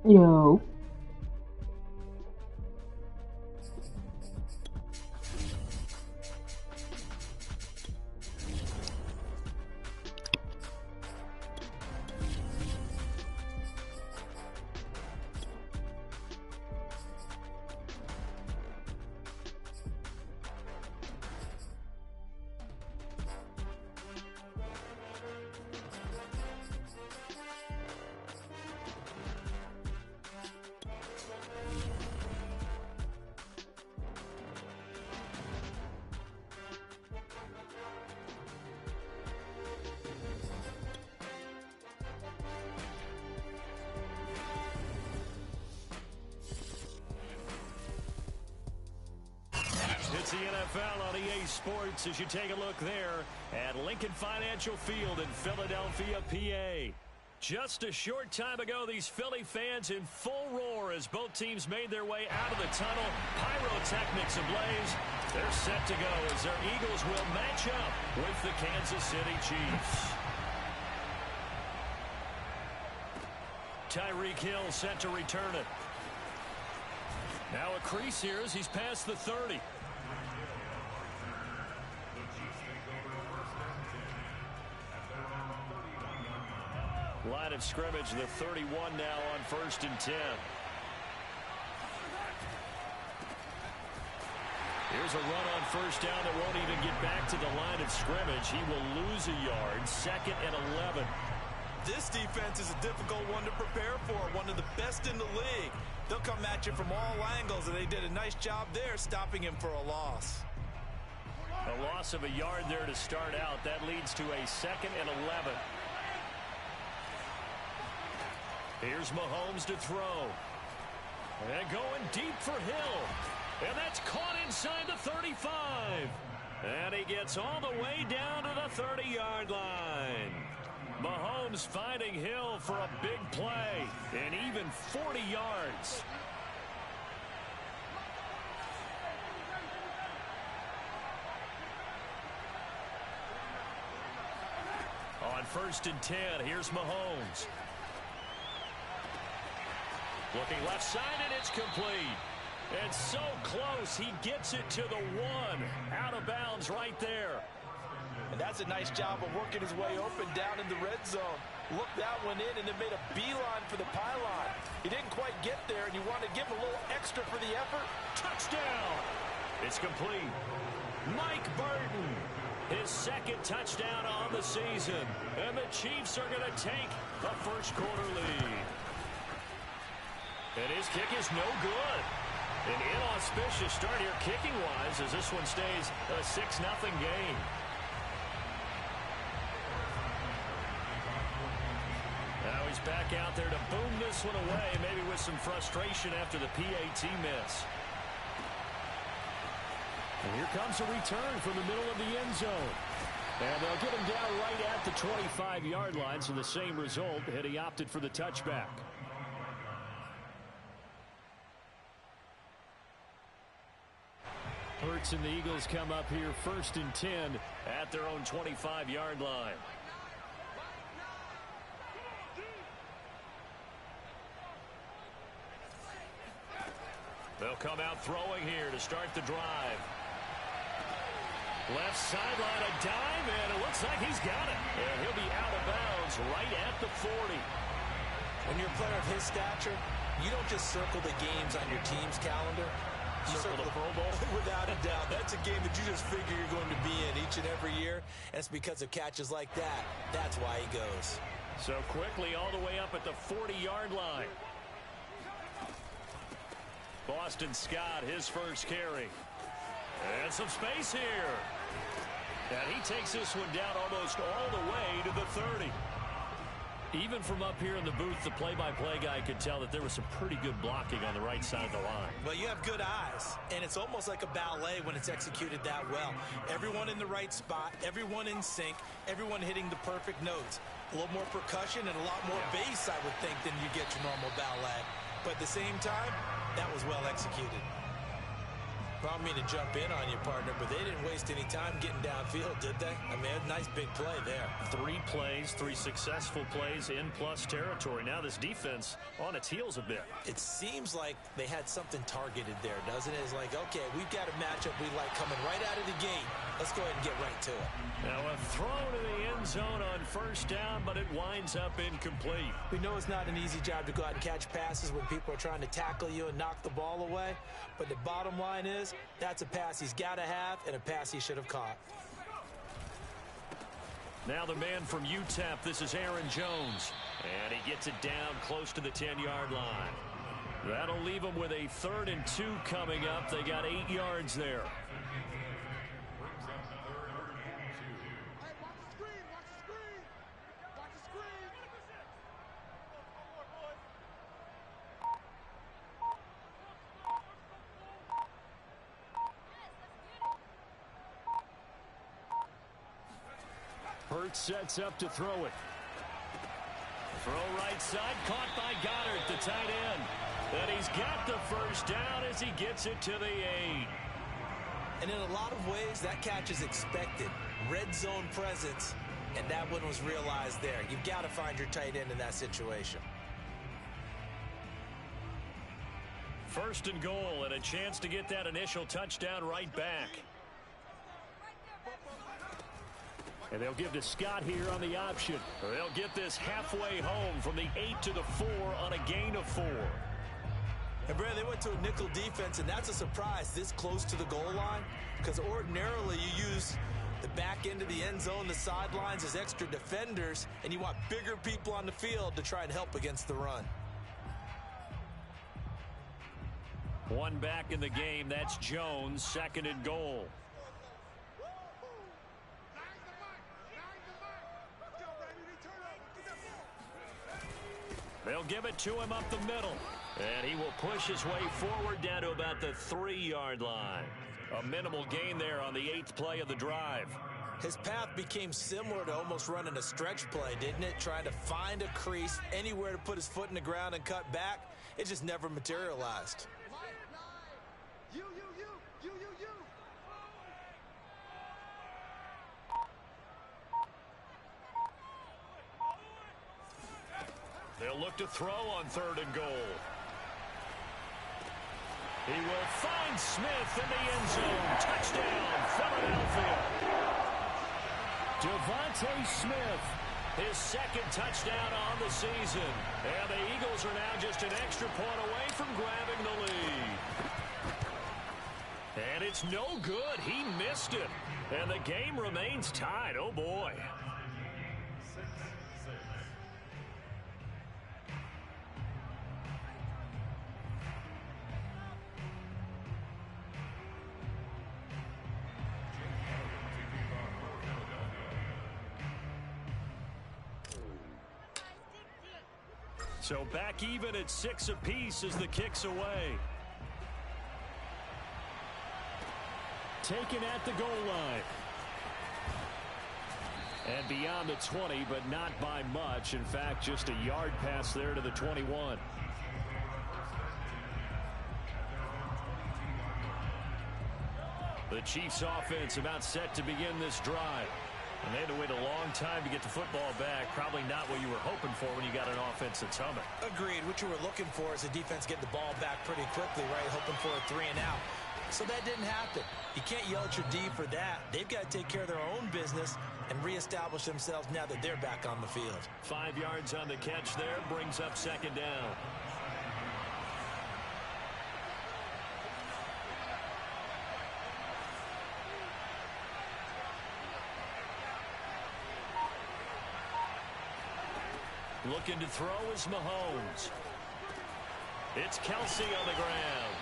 Yo. It's the NFL on EA Sports as you take a look there at Lincoln Financial Field in Philadelphia, PA. Just a short time ago, these Philly fans in full roar as both teams made their way out of the tunnel. Pyrotechnics ablaze. They're set to go as their Eagles will match up with the Kansas City Chiefs. Tyreek Hill set to return it. Now a crease here as he's past the 30. Line of scrimmage, the 31 now on 1st and 10. Here's a run on 1st down that won't even get back to the line of scrimmage. He will lose a yard, 2nd and 11. This defense is a difficult one to prepare for, one of the best in the league. They'll come at you from all angles, and they did a nice job there stopping him for a loss. A loss of a yard there to start out. That leads to a 2nd and 11. Here's Mahomes to throw. And going deep for Hill. And that's caught inside the 35. And he gets all the way down to the 30-yard line. Mahomes finding Hill for a big play. And even 40 yards. On 1st and 10, here's Mahomes. Looking left side, and it's complete. And so close, he gets it to the 1. Out of bounds right there. And that's a nice job of working his way open down in the red zone. Looked that one in and then made a beeline for the pylon. He didn't quite get there, and you want to give him a little extra for the effort. Touchdown! It's complete. Mike Burton, his 2nd touchdown on the season. And the Chiefs are going to take the first quarter lead. And his kick is no good. An inauspicious start here kicking-wise as this one stays a 6-0 game. Now he's back out there to boom this one away, maybe with some frustration after the PAT miss. And here comes a return from the middle of the end zone. And they'll get him down right at the 25-yard line, so the same result, and he opted for the touchback. Hurts and the Eagles come up here 1st and 10 at their own 25-yard line. They'll come out throwing here to start the drive. Left sideline, a dime, and it looks like he's got it. And he'll be out of bounds right at the 40. When you're a player of his stature, you don't just circle the games on your team's calendar. You circle the Pro Bowl? Without a doubt. That's a game that you just figure you're going to be in each and every year. And it's because of catches like that. That's why he goes. So quickly all the way up at the 40-yard line. Boston Scott, his first carry. And some space here. And he takes this one down almost all the way to the 30. Even from up here in the booth, the play-by-play guy could tell that there was some pretty good blocking on the right side of the line. Well, you have good eyes, and it's almost like a ballet when it's executed that well. Everyone in the right spot, everyone in sync, everyone hitting the perfect notes. A little more percussion and a lot more bass, I would think, than you get your normal ballet. But at the same time, that was well executed. Well, I don't mean to jump in on you, partner, but they didn't waste any time getting downfield, did they? I mean, a nice big play there. 3 plays, 3 successful plays in plus territory. Now this defense on its heels a bit. It seems like they had something targeted there, doesn't it? It's like, okay, we've got a matchup we like coming right out of the gate. Let's go ahead and get right to it. Now a throw to the end zone on first down, but it winds up incomplete. We know it's not an easy job to go out and catch passes when people are trying to tackle you and knock the ball away. But the bottom line is, that's a pass he's got to have and a pass he should have caught. Now the man from UTEP, this is Aaron Jones. And he gets it down close to the 10-yard line. That'll leave him with a 3rd and 2 coming up. They got 8 yards there. Hurts sets up to throw it. Throw right side, caught by Goddard, the tight end. And he's got the first down as he gets it to the 8. And in a lot of ways, that catch is expected. Red zone presence, and that one was realized there. You've got to find your tight end in that situation. 1st and goal, and a chance to get that initial touchdown right back. And they'll give to Scott here on the option. They'll get this halfway home from the 8 to the 4 on a gain of 4. And, Brad, they went to a nickel defense, and that's a surprise this close to the goal line, because ordinarily you use the back end of the end zone, the sidelines as extra defenders, and you want bigger people on the field to try and help against the run. 1 back in the game. That's Jones, 2nd and goal. They'll give it to him up the middle. And he will push his way forward down to about the 3-yard line. A minimal gain there on the 8th play of the drive. His path became similar to almost running a stretch play, didn't it? Trying to find a crease, anywhere to put his foot in the ground and cut back. It just never materialized. They'll look to throw on 3rd and goal. He will find Smith in the end zone. Touchdown, Philadelphia. Devontae Smith, his 2nd touchdown on the season. And the Eagles are now just an extra point away from grabbing the lead. And it's no good. He missed it. And the game remains tied. Oh, boy. So back even at 6 apiece as the kick's away. Taken at the goal line. And beyond the 20, but not by much. In fact, just a yard pass there to the 21. The Chiefs offense about set to begin this drive. And they had to wait a long time to get the football back. Probably not what you were hoping for when you got an offense that's humming. Agreed. What you were looking for is the defense getting the ball back pretty quickly, right? Hoping for a 3 and out. So that didn't happen. You can't yell at your D for that. They've got to take care of their own business and reestablish themselves now that they're back on the field. 5 yards on the catch there. Brings up 2nd down. Looking to throw is Mahomes. It's Kelsey on the ground.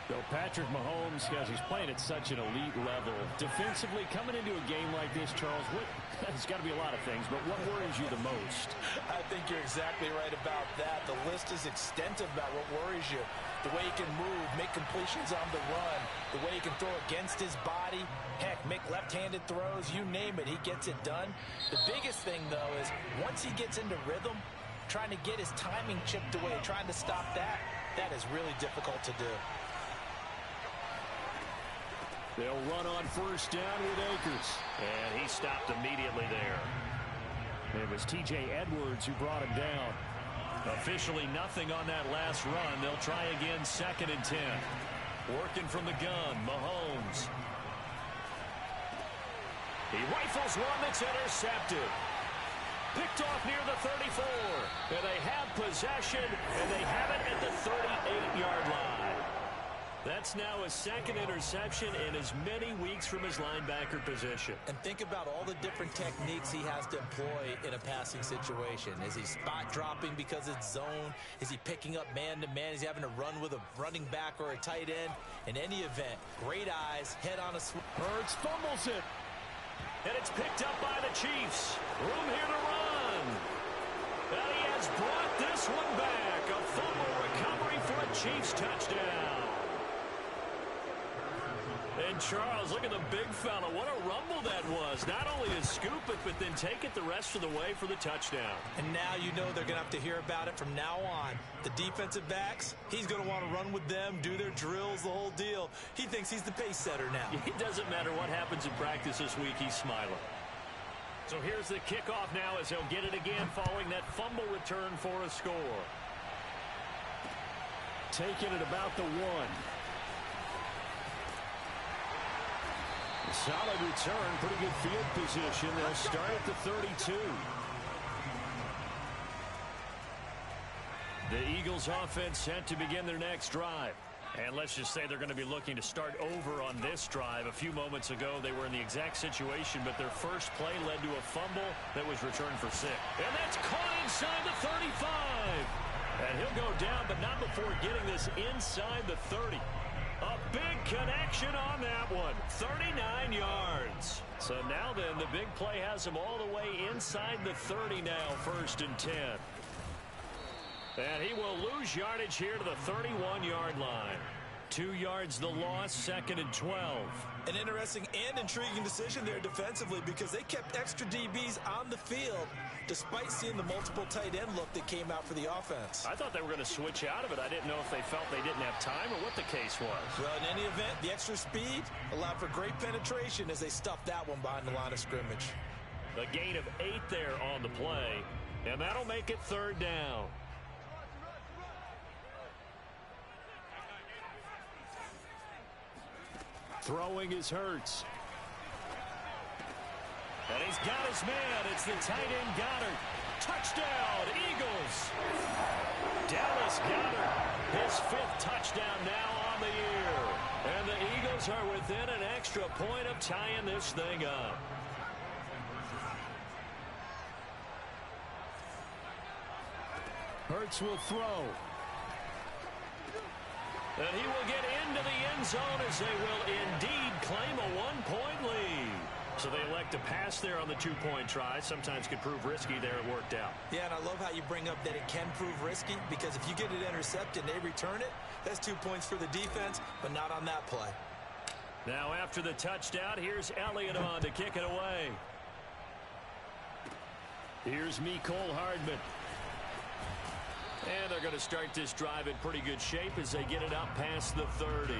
So Patrick Mahomes, guys, he's playing at such an elite level. Defensively, coming into a game like this, Charles, it's got to be a lot of things, but what worries you the most? I think you're exactly right about that. The list is extensive about what worries you. The way he can move, make completions on the run, the way he can throw against his body, heck, make left-handed throws, you name it, he gets it done. The biggest thing, though, is once he gets into rhythm, trying to get his timing chipped away, trying to stop that, that is really difficult to do. They'll run on first down with Akers. And he stopped immediately there. It was T.J. Edwards who brought him down. Officially nothing on that last run. They'll try again, 2nd and 10. Working from the gun, Mahomes. He rifles one that's intercepted. Picked off near the 34. And they have possession, and they have it at the 38-yard line. That's now his 2nd interception in as many weeks from his linebacker position. And think about all the different techniques he has to employ in a passing situation. Is he spot dropping because it's zone? Is he picking up man-to-man? Is he having to run with a running back or a tight end? In any event, great eyes, head on a swing. Hurts fumbles it. And it's picked up by the Chiefs. Room here to run. And he has brought this one back. A fumble recovery for a Chiefs touchdown. And Charles, look at the big fella. What a rumble that was. Not only to scoop it, but then take it the rest of the way for the touchdown. And now you know they're going to have to hear about it from now on. The defensive backs, he's going to want to run with them, do their drills, the whole deal. He thinks he's the pace setter now. It doesn't matter what happens in practice this week. He's smiling. So here's the kickoff now as he'll get it again following that fumble return for a score. Taking it about the 1. Solid return, pretty good field position. They'll start at the 32. The Eagles offense set to begin their next drive. And let's just say they're going to be looking to start over on this drive. A few moments ago, they were in the exact situation, but their first play led to a fumble that was returned for 6. And that's caught inside the 35. And he'll go down, but not before getting this inside the 30. A big connection on that one. 39 yards. So now then, the big play has him all the way inside the 30 now, 1st and 10. And he will lose yardage here to the 31-yard line. 2 yards the loss, 2nd and 12. An interesting and intriguing decision there defensively because they kept extra DBs on the field despite seeing the multiple tight end look that came out for the offense. I thought they were going to switch out of it. I didn't know if they felt they didn't have time or what the case was. Well, in any event, the extra speed allowed for great penetration as they stuffed that one behind the line of scrimmage. A gain of 8 there on the play, and that'll make it 3rd down. Throwing is Hurts. And he's got his man. It's the tight end Goddard. Touchdown, Eagles. Dallas Goddard, his 5th touchdown now on the year. And the Eagles are within an extra point of tying this thing up. Hurts will throw. And he will get into the end zone as they will indeed claim a 1-point lead. So they elect to pass there on the 2-point try. Sometimes could prove risky there. It worked out. Yeah, and I love how you bring up that it can prove risky because if you get it intercepted and they return it, that's 2 points for the defense, but not on that play. Now after the touchdown, here's Elliott on to kick it away. Here's Mecole Hardman. And they're going to start this drive in pretty good shape as they get it up past the 30.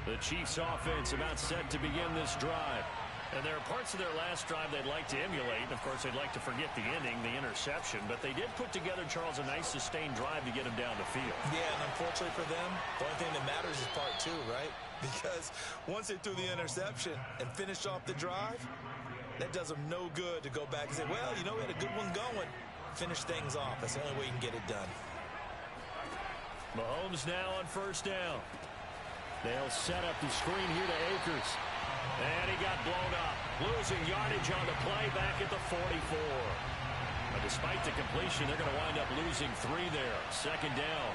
The Chiefs offense about set to begin this drive. And there are parts of their last drive they'd like to emulate. Of course, they'd like to forget the ending, the interception. But they did put together, Charles, a nice sustained drive to get them down the field. Yeah, and unfortunately for them, the only thing that matters is part 2, right? Because once they threw the interception and finished off the drive, that does them no good to go back and say, well, you know, we had a good one going. Finish things off. That's the only way you can get it done. Mahomes now on 1st down. They'll set up the screen here to Akers. And he got blown up. Losing yardage on the play back at the 44. But despite the completion, they're going to wind up losing 3 there. 2nd down.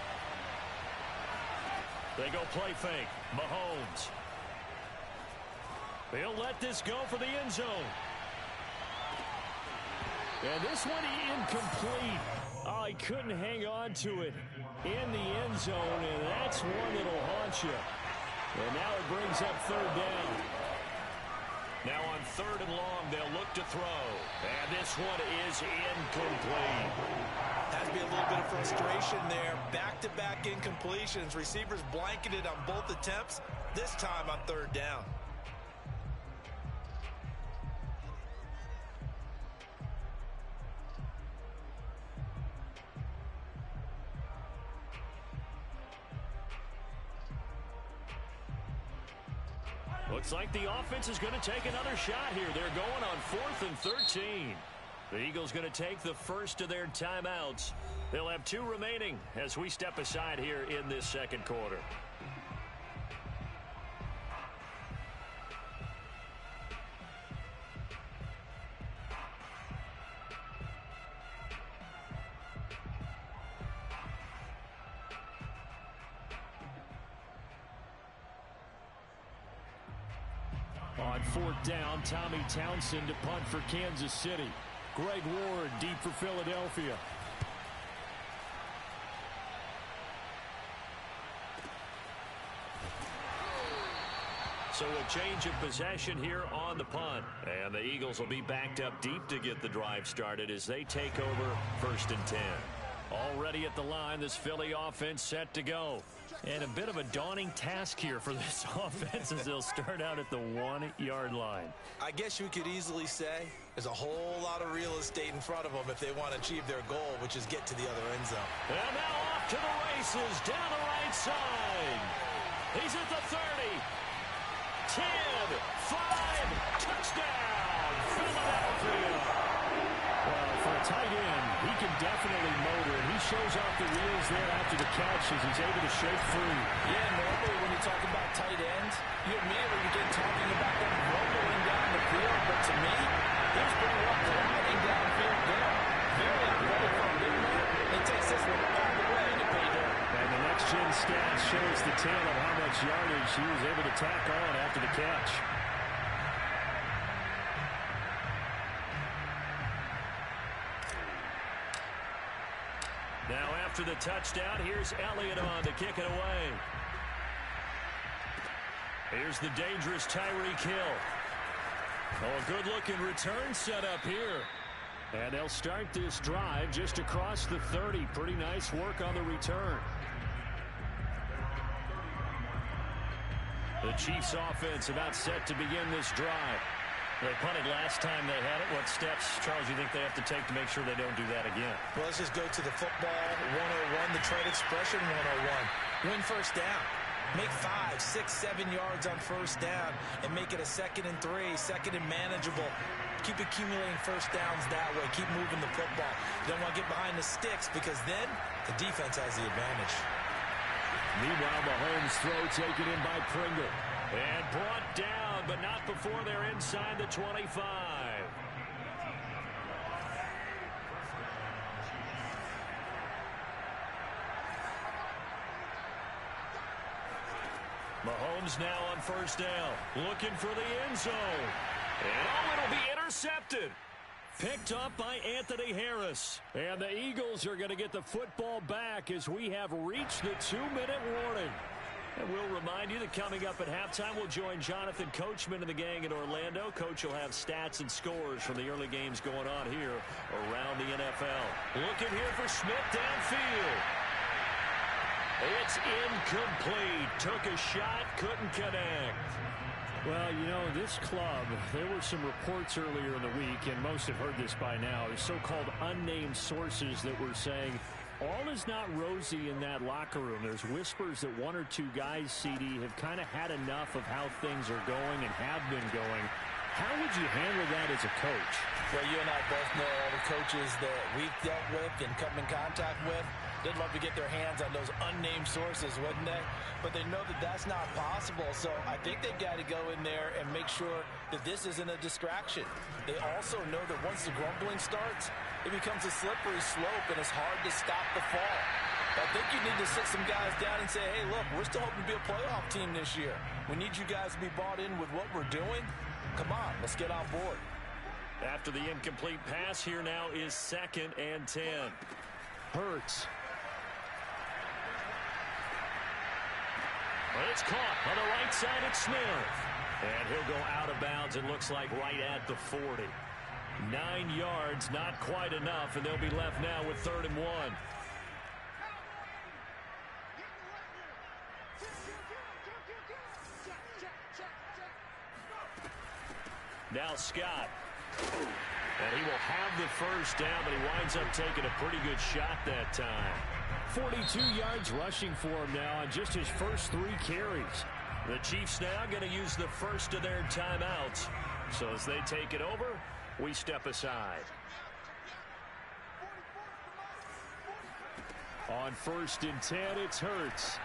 They go play fake. Mahomes. He'll let this go for the end zone. And this one incomplete. Oh, he couldn't hang on to it in the end zone, and that's one that'll haunt you. And now it brings up 3rd down. Now on 3rd and long, they'll look to throw. And this one is incomplete. Has to be a little bit of frustration there. Back-to-back incompletions. Receivers blanketed on both attempts, this time on 3rd down. Looks like the offense is going to take another shot here. They're going on 4th and 13. The Eagles going to take the first of their timeouts. They'll have 2 remaining as we step aside here in this second quarter. On 4th down, Tommy Townsend to punt for Kansas City. Greg Ward deep for Philadelphia. So a change of possession here on the punt. And the Eagles will be backed up deep to get the drive started as they take over 1st and 10. Already at the line, this Philly offense set to go. And a bit of a daunting task here for this offense as they'll start out at the 1-yard line. I guess you could easily say there's a whole lot of real estate in front of them if they want to achieve their goal, which is get to the other end zone. And now off to the races down the right side. He's at the 30. 10, 5, touchdown, Philadelphia. Well, for a tight end, he can definitely motor, and he shows off the wheels there after the catch as he's able to shake free. Yeah, normally when you talk about tight ends, you immediately begin talking about them rumbling down the field, but to me, here's pretty well gliding downfield there. Very athletic from him. He takes this one all the way to pay dirt. And the next-gen stats shows the tale of how much yardage he was able to tack on after the catch. Now after the touchdown, here's Elliott on to kick it away. Here's the dangerous Tyreek Hill. Oh, a good-looking return set up here. And they'll start this drive just across the 30. Pretty nice work on the return. The Chiefs offense about set to begin this drive. They punted last time they had it. What steps, Charles, you think they have to take to make sure they don't do that again? Well, let's just go to the football 101, the trade expression 101. Win first down. Make 5, 6, 7 yards on first down and make it a 2nd and 3, 2nd and manageable. Keep accumulating first downs that way. Keep moving the football. You don't want to get behind the sticks because then the defense has the advantage. Meanwhile, Mahomes' throw taken in by Pringle. And brought down, but not before they're inside the 25. Mahomes now on first down, looking for the end zone. And oh, it'll be intercepted. Picked up by Anthony Harris. And the Eagles are going to get the football back as we have reached the 2-minute warning. And we'll remind you that coming up at halftime, we'll join Jonathan Coachman and the gang in Orlando. Coach will have stats and scores from the early games going on here around the NFL. Looking here for Smith downfield. It's incomplete. Took a shot, couldn't connect. Well, you know, this club, there were some reports earlier in the week, and most have heard this by now, so-called unnamed sources that were saying all is not rosy in that locker room. There's whispers that 1 or 2 guys, CD, have kind of had enough of how things are going and have been going. How would you handle that as a coach? Well, you and I both know all the coaches that we've dealt with and come in contact with. They'd love to get their hands on those unnamed sources, wouldn't they? But they know that that's not possible. So I think they've got to go in there and make sure that this isn't a distraction. They also know that once the grumbling starts, it becomes a slippery slope and it's hard to stop the fall. I think you need to sit some guys down and say, hey, look, we're still hoping to be a playoff team this year. We need you guys to be bought in with what we're doing. Come on, let's get on board. After the incomplete pass, here now is 2nd and 10. Hurts. Well, it's caught on the right side. It's Smith. And he'll go out of bounds, it looks like right at the 40. 9 yards, not quite enough, and they'll be left now with 3rd and 1. Now Scott. And he will have the first down, but he winds up taking a pretty good shot that time. 42 yards rushing for him now on just his first 3 carries. The Chiefs now going to use the first of their timeouts. So as they take it over, we step aside. On 1st and 10, it's Hurts.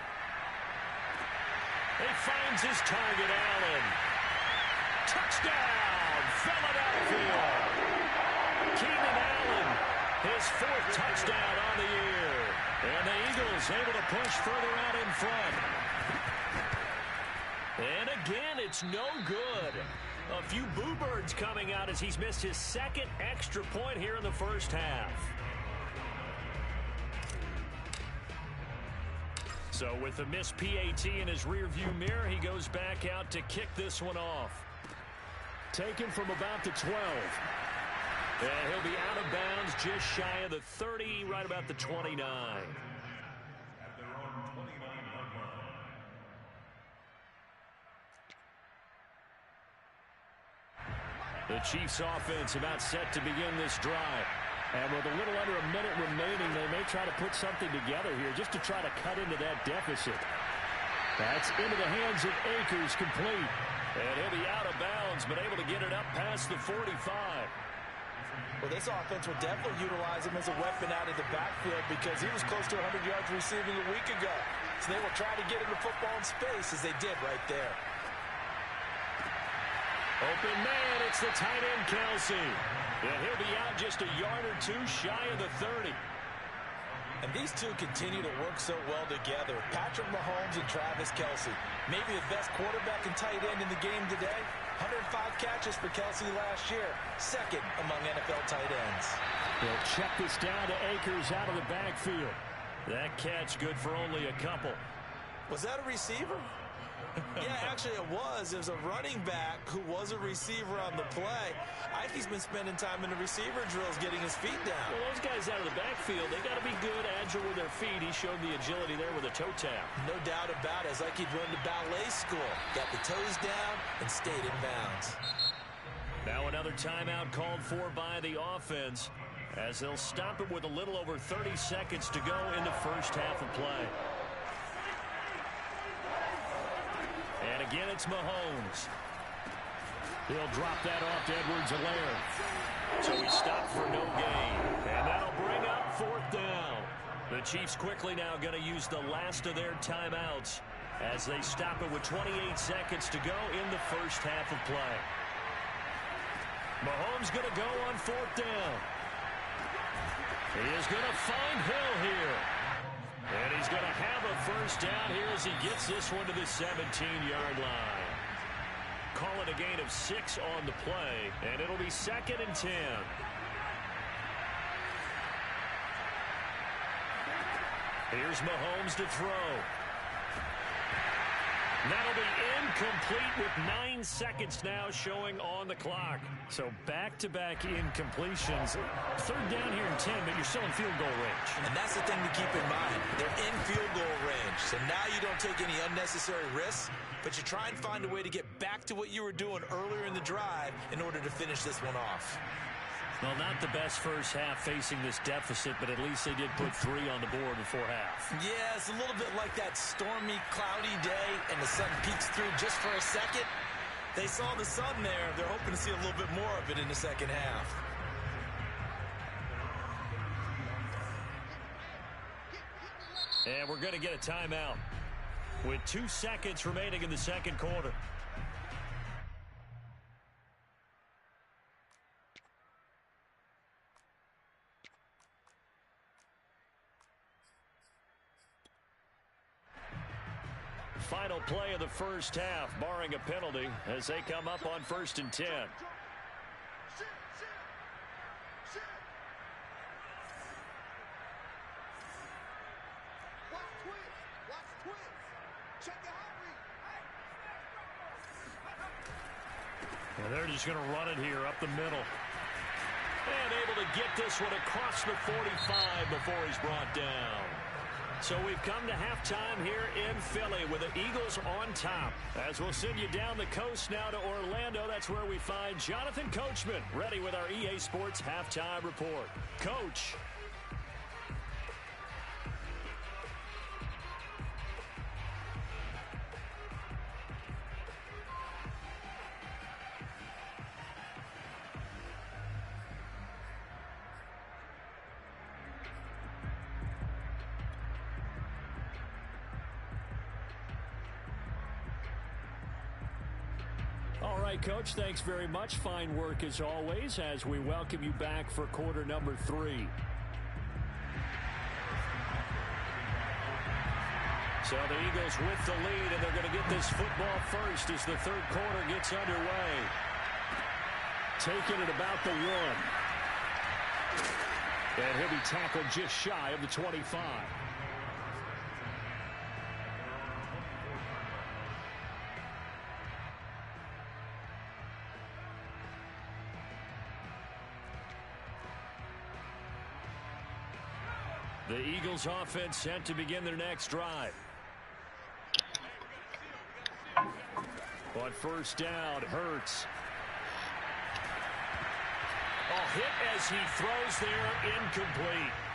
He finds his target, Allen. Touchdown, Philadelphia. Keenan Allen, his 4th touchdown on the year. And the Eagles able to push further out in front. And again, it's no good. A few boo birds coming out as he's missed his 2nd extra point here in the first half. So with the missed PAT in his rearview mirror, he goes back out to kick this one off. Taken from about the 12. And he'll be out of bounds just shy of the 30, right about the 29. The Chiefs offense about set to begin this drive. And with a little under a minute remaining, they may try to put something together here just to try to cut into that deficit. That's into the hands of Akers, complete. And he'll be out of bounds, but able to get it up past the 45. Well, this offense will definitely utilize him as a weapon out of the backfield because he was close to 100 yards receiving a week ago. So they will try to get him the football in space as they did right there. Open man, it's the tight end, Kelsey. And he'll be out just a yard or 2 shy of the 30. And these two continue to work so well together. Patrick Mahomes and Travis Kelsey. Maybe the best quarterback and tight end in the game today. 105 catches for Kelsey last year. 2nd among NFL tight ends. They'll check this down to Akers out of the backfield. That catch good for only a couple. Was that a receiver? Yeah, actually it was. It was a running back who was a receiver on the play. Ike's been spending time in the receiver drills getting his feet down. Well, those guys out of the backfield, they got to be good, agile with their feet. He showed the agility there with a toe tap. No doubt about it. It's like he'd run to ballet school. Got the toes down and stayed in bounds. Now another timeout called for by the offense as they'll stop it with a little over 30 seconds to go in the first half of play. And again, it's Mahomes. He'll drop that off to Edwards-Helaire. So he stopped for no gain. And that'll bring up 4th down. The Chiefs quickly now going to use the last of their timeouts as they stop it with 28 seconds to go in the first half of play. Mahomes going to go on 4th down. He is going to find Hill here. And he's going to have a first down here as he gets this one to the 17-yard line. Call it a gain of 6 on the play, and it'll be 2nd and 10. Here's Mahomes to throw. That'll be incomplete with 9 seconds now showing on the clock. So back-to-back incompletions. 3rd down here and 10, but you're still in field goal range. And that's the thing to keep in mind. They're in field goal range. So now you don't take any unnecessary risks, but you try and find a way to get back to what you were doing earlier in the drive in order to finish this one off. Well, not the best first half facing this deficit, but at least they did put 3 on the board before half. Yeah, it's a little bit like that stormy, cloudy day, and the sun peeks through just for a second. They saw the sun there. They're hoping to see a little bit more of it in the second half. And we're going to get a timeout with 2 seconds remaining in the second quarter. Final play of the first half, barring a penalty, as they come up on 1st and 10. And they're just going to run it here up the middle. And able to get this one across the 45 before he's brought down. So we've come to halftime here in Philly with the Eagles on top. As we'll send you down the coast now to Orlando, that's where we find Jonathan Coachman ready with our EA Sports Halftime Report. Coach. All right, Coach, thanks very much. Fine work as always as we welcome you back for quarter number 3. So the Eagles with the lead, and they're going to get this football first as the third quarter gets underway. Taking it about the 1. And he'll be tackled just shy of the 25. The Eagles offense set to begin their next drive. On first down, Hurts. A hit as he throws there, incomplete.